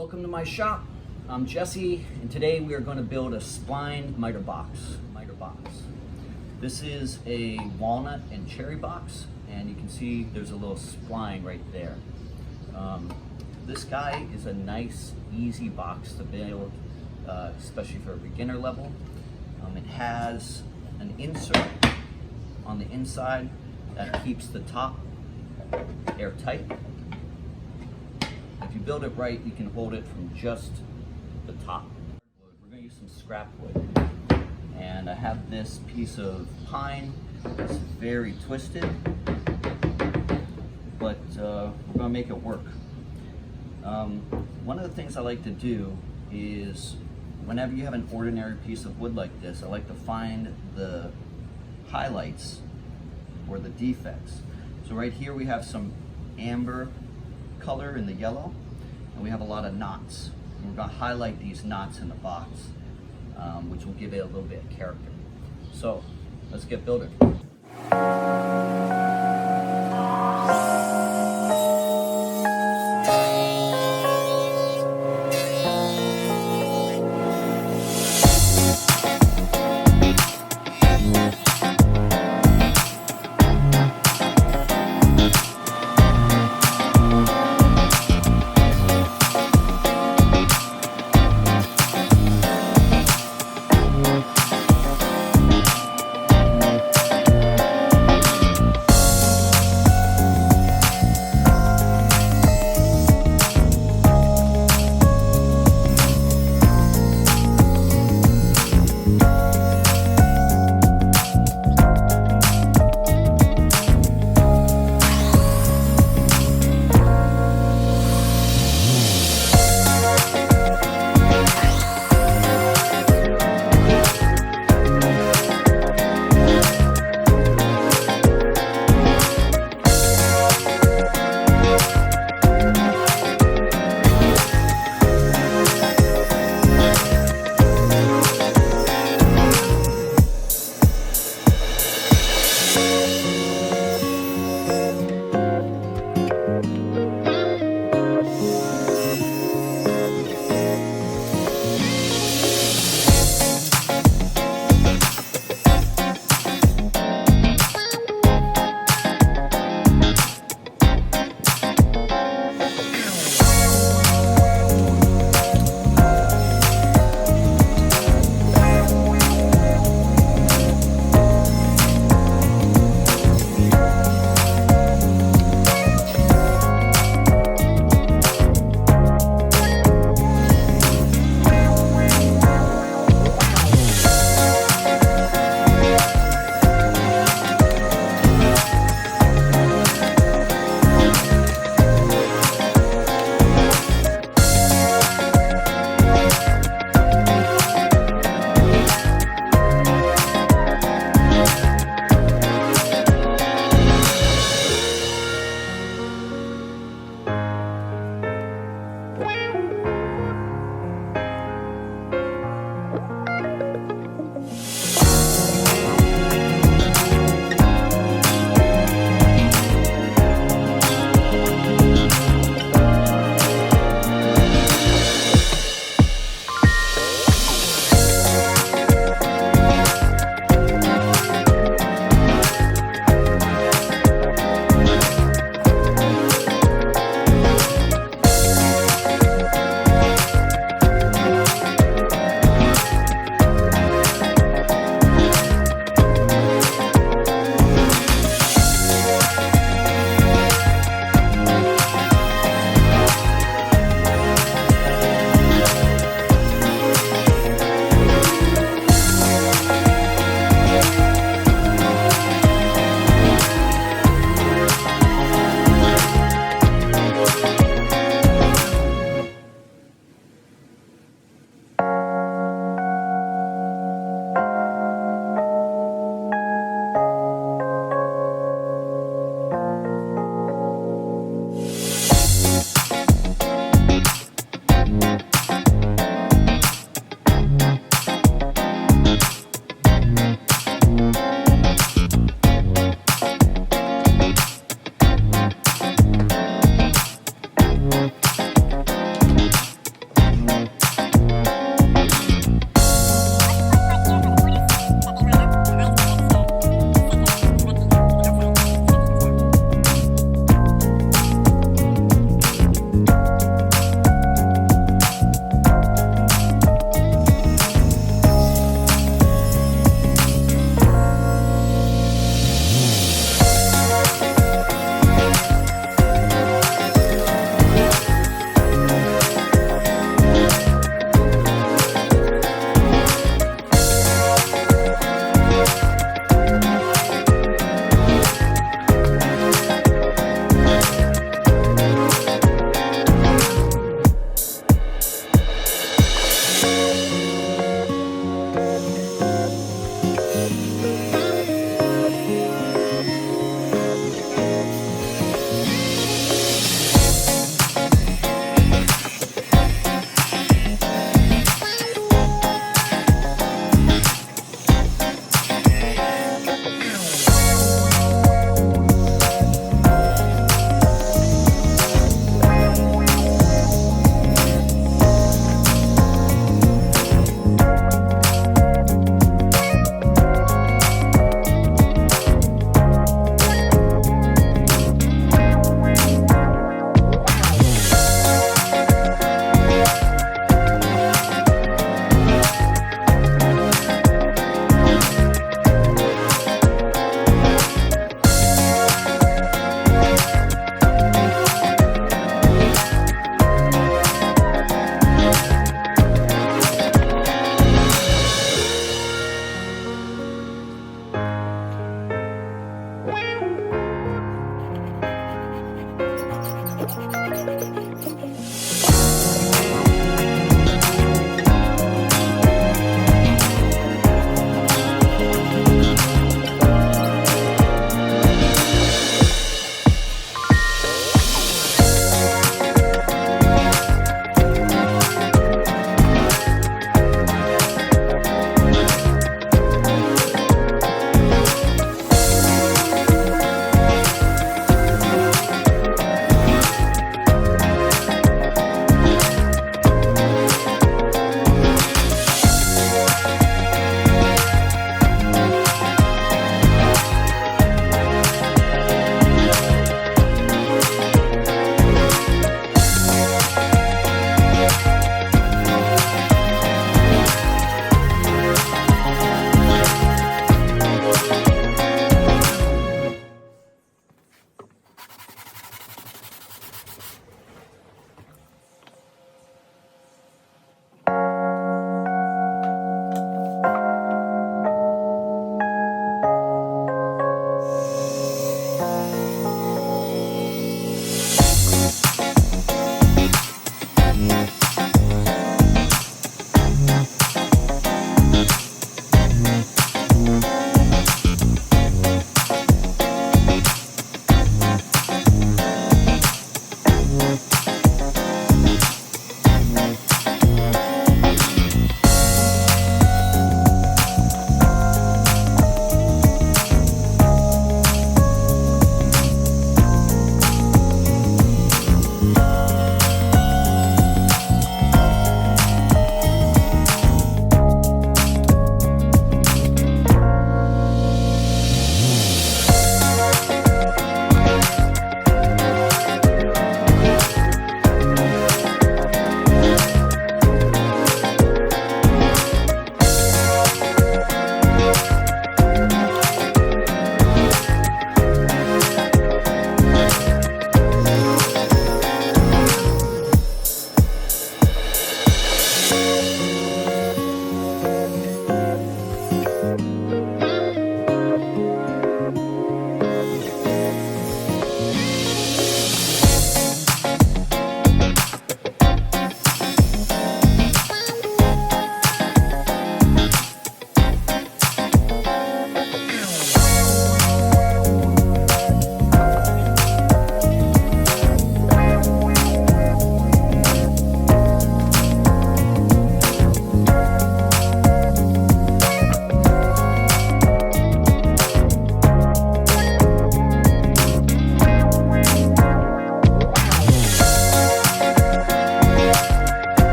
Welcome to my shop. I'm Jesse, and today we are going to build a splined miter box. This is a walnut and cherry box, and you can see there's a little spline right there. This guy is a nice, easy box to build, especially for a beginner level. It has an insert on the inside that keeps the top airtight. If you build it right, you can hold it from just the top. We're going to use some scrap wood. And I have this piece of pine. It's very twisted, but we're going to make it work. One of the things I like to do is whenever you have an ordinary piece of wood like this, I like to find the highlights or the defects. So right here we have some amber color in the yellow, and we have a lot of knots. And we're going to highlight these knots in the box, which will give it a little bit of character. So let's get building.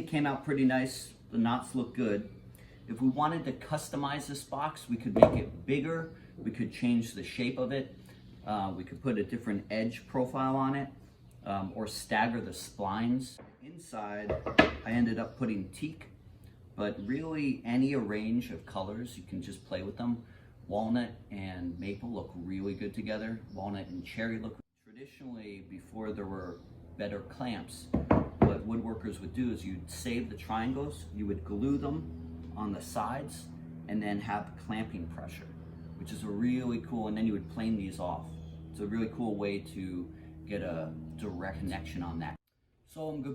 came out pretty nice. The knots look good. If we wanted to customize this box, we could make it bigger. We could change the shape of it. We could put a different edge profile on it, or stagger the splines. Inside, I ended up putting teak, but really any range of colors, you can just play with them. Walnut and maple look really good together. Walnut and cherry look. Traditionally, before there were better clamps, what woodworkers would do is you'd save the triangles, you would glue them on the sides, and then have clamping pressure, which is a really cool, and then you would plane these off. It's a really cool way to get a direct connection on that. So I'm good.